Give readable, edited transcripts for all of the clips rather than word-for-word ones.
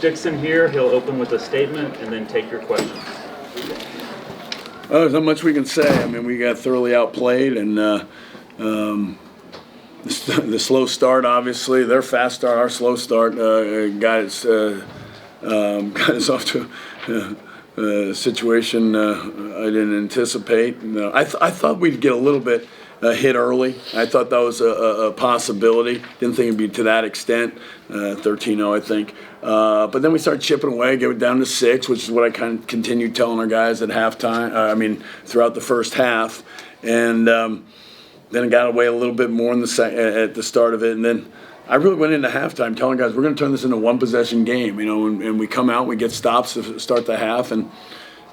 Dixon here. He'll open with a statement and then take your questions. There's not much we can say. I mean, we got thoroughly outplayed, and the slow start, obviously, their fast start, our slow start, got us off to a situation I didn't anticipate. I thought we'd get a little bit hit early. I thought that was a possibility. Didn't think it'd be to that extent. 13-0, I think. But then we started chipping away, get it down to 6, which is what I kind of continued telling our guys at halftime. Throughout the first half, and then it got away a little bit more in at the start of it, and then I really went into halftime telling guys we're going to turn this into a one-possession game, and we come out, we get stops to start the half, and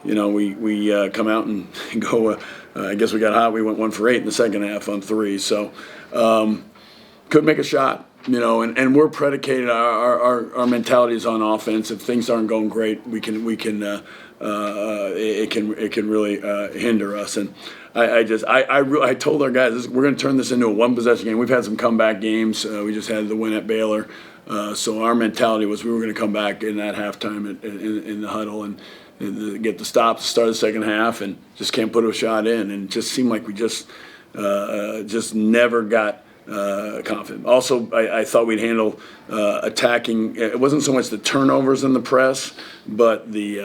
we come out and go. I guess we got hot. We went 1 for 8 in the second half on 3, so couldn't make a shot. And we're predicated. Our mentality is on offense. If things aren't going great, it can really hinder us. And I told our guys we're going to turn this into a one possession game. We've had some comeback games. We just had the win at Baylor. So our mentality was we were going to come back in that halftime in the huddle and get the stop to start the second half, and just can't put a shot in. And it just seemed like we just never got confident. Also, I thought we'd handle attacking. It wasn't so much the turnovers in the press, but we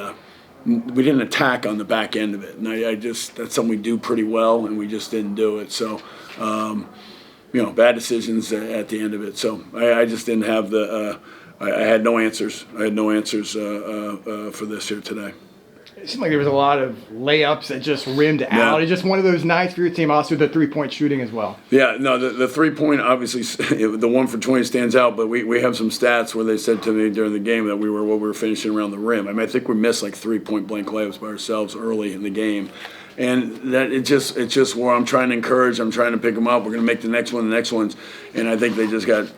didn't attack on the back end of it. And that's something we do pretty well, and we just didn't do it. So, bad decisions at the end of it. So I just didn't have I had no answers. I had no answers for this here today. It seemed like there was a lot of layups that just rimmed out. It's just one of those nights for your team. Also, the three-point shooting as well. Yeah, no, the three-point, obviously, the 1 for 20 stands out, but we have some stats where they said to me during the game that we were finishing around the rim. I think we missed like 3-point blank layups by ourselves early in the game. And that it's just where I'm trying to encourage, I'm trying to pick them up. We're going to make the next ones. And I think they just got –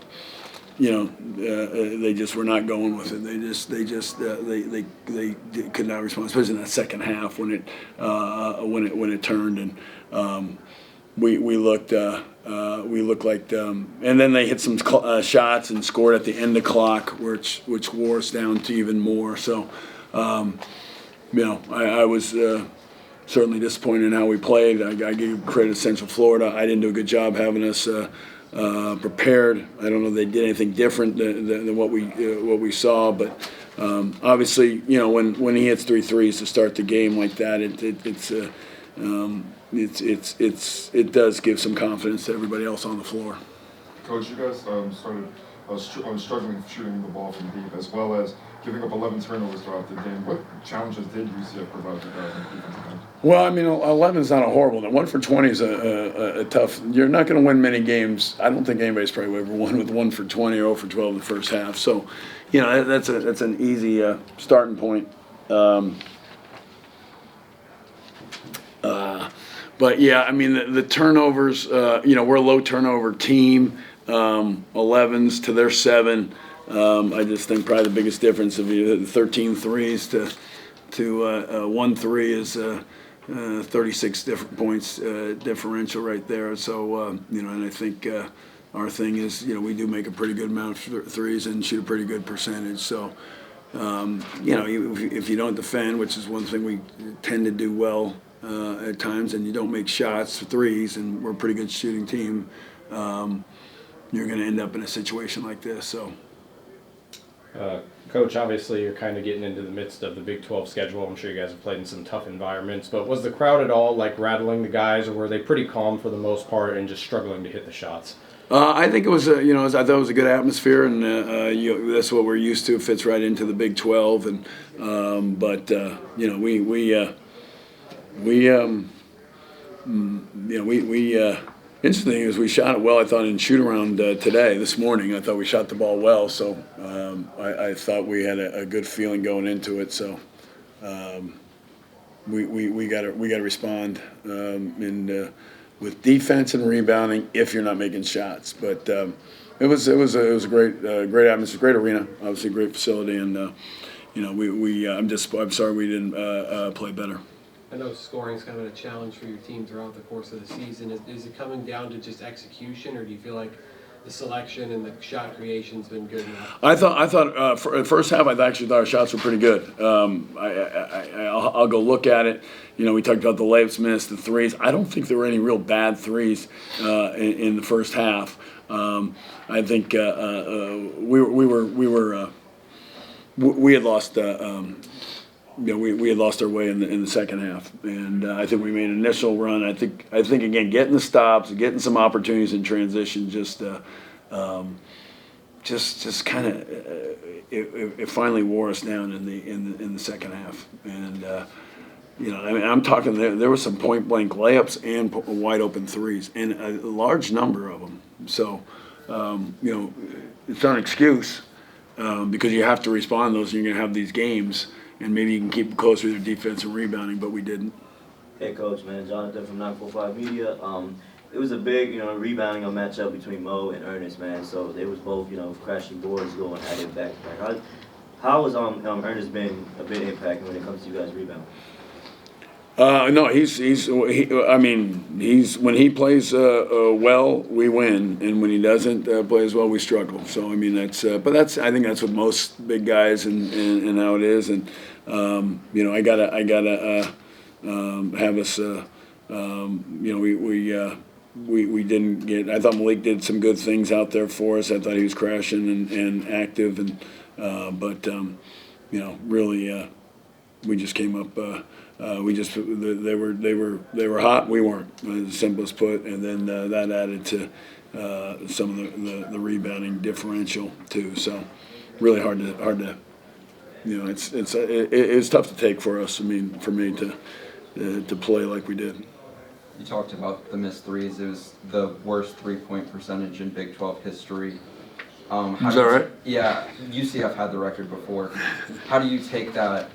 they just were not going with it. They could not respond, especially in that second half when it turned, and we looked like, and then they hit some shots and scored at the end of clock, which wore us down to even more. So, I was certainly disappointed in how we played. I gave credit to Central Florida. I didn't do a good job having us. Prepared. I don't know if they did anything different than what we saw, but obviously, when he hits 3 threes to start the game like that, it does give some confidence to everybody else on the floor. Coach, you guys started struggling shooting the ball from deep, as well as giving up 11 turnovers throughout the game. What challenges did UCF provide you guys on the defensive end? Well, 11 is not a horrible. 1 for 20 is a tough. You're not going to win many games. I don't think anybody's probably ever won with 1 for 20 or 0 for 12 in the first half. So, that's an easy starting point. But yeah, the turnovers. We're a low turnover team. 11s to their 7. I just think probably the biggest difference of 13 threes to 1 3 is 36 different points differential right there. So and I think our thing is we do make a pretty good amount of threes and shoot a pretty good percentage. So if you don't defend, which is one thing we tend to do well at times, and you don't make shots for threes, and we're a pretty good shooting team, you're going to end up in a situation like this. So. Coach, obviously you're kind of getting into the midst of the Big 12 schedule. I'm sure you guys have played in some tough environments, but was the crowd at all rattling the guys, or were they pretty calm for the most part and just struggling to hit the shots? I think it was, I thought it was a good atmosphere, and that's what we're used to. It fits right into the Big 12, and interesting is we shot it well, I thought, in shoot-around this morning. I thought we shot the ball well, so I thought we had a good feeling going into it. So we got to respond with defense and rebounding if you're not making shots. But it was a great atmosphere, great arena, obviously great facility, and I'm sorry we didn't play better. I know scoring's kind of a challenge for your team throughout the course of the season. Is it coming down to just execution, or do you feel like the selection and the shot creation's been good enough? I thought for the first half, I actually thought our shots were pretty good. I'll go look at it. You know, we talked about the layups missed, the threes. I don't think there were any real bad threes in the first half. I think we had lost. We had lost our way in the second half, and I think we made an initial run. I think again, getting the stops, getting some opportunities in transition, just kind of it finally wore us down in the second half. And you know, I mean, I'm talking there was some point blank layups and wide open threes, and a large number of them. So you know, it's not an excuse because you have to respond to those. And you're gonna have these games. And maybe you can keep it close with your defense and rebounding, but we didn't. Hey, Coach, man, Jonathan from 945 Media. It was a big, rebounding matchup between Mo and Ernest, man. So they was both, crashing boards, going at it back to back. How has Ernest been a big impact when it comes to you guys rebounding? No, when he plays well, we win, and when he doesn't play as well, we struggle. So I mean, I think that's what most big guys and how it is. And I gotta have us. We didn't get. I thought Malik did some good things out there for us. I thought he was crashing and active, and really, we just came up. They were hot. We weren't. The simplest put, and then that added to some of the rebounding differential too. So really hard to it's tough to take for us. I mean, for me to play like we did. You talked about the missed threes. It was the worst 3-point percentage in Big 12 history. Is that right? Yeah, UCF had the record before. How do you take that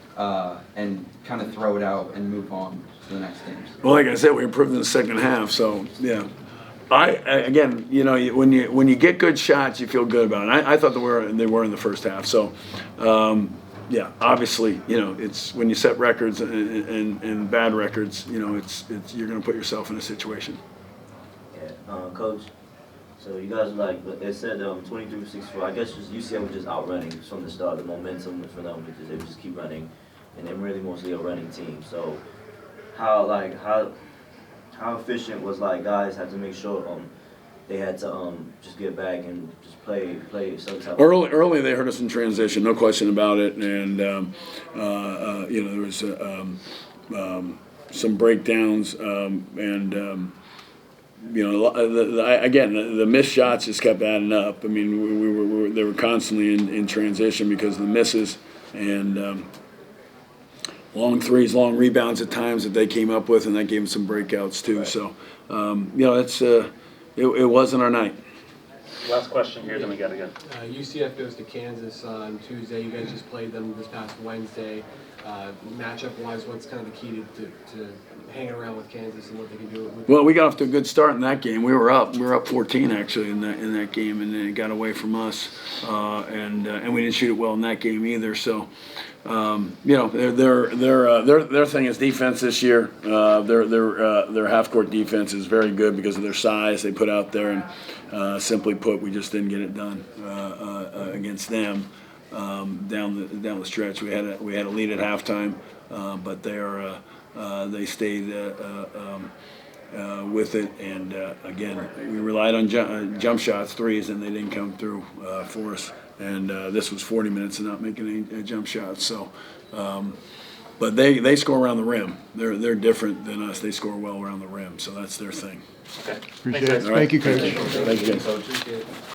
and kind of throw it out and move on to the next games? Well, like I said, we improved in the second half, so yeah. Again, when you get good shots, you feel good about it. I thought they were in the first half, so yeah. Obviously, it's when you set records and bad records, it's you're going to put yourself in a situation. Yeah, Coach. So you guys were it said 23-64. I guess UCF was just outrunning from the start. The momentum for them because they would just keep running, and they're really mostly a running team. So how efficient was guys had to make sure they had to just get back and just play some type. Early they hurt us in transition, no question about it, and there was some breakdowns and. The missed shots just kept adding up. I mean, they were constantly in transition because of the misses and long threes, long rebounds at times that they came up with, and that gave them some breakouts too. Right. So, it wasn't our night. Last question here, then we gotta go. UCF goes to Kansas on Tuesday. You guys just played them this past Wednesday. Matchup-wise, what's kind of the key to hanging around with Kansas and what they can do? Well, we got off to a good start in that game. We were up 14 actually in that game, and then it got away from us, and we didn't shoot it well in that game either. So, their thing is defense this year. Their half-court defense is very good because of their size they put out there, and simply put, we just didn't get it done against them. Down the stretch, we had a lead at halftime, but they stayed with it, and again we relied on jump shots, threes, and they didn't come through for us. And this was 40 minutes of not making any jump shots. So, but they score around the rim. They're different than us. They score well around the rim, so that's their thing. Okay. Appreciate it. All right. Thank you, Coach. Thank you, guys. Appreciate it.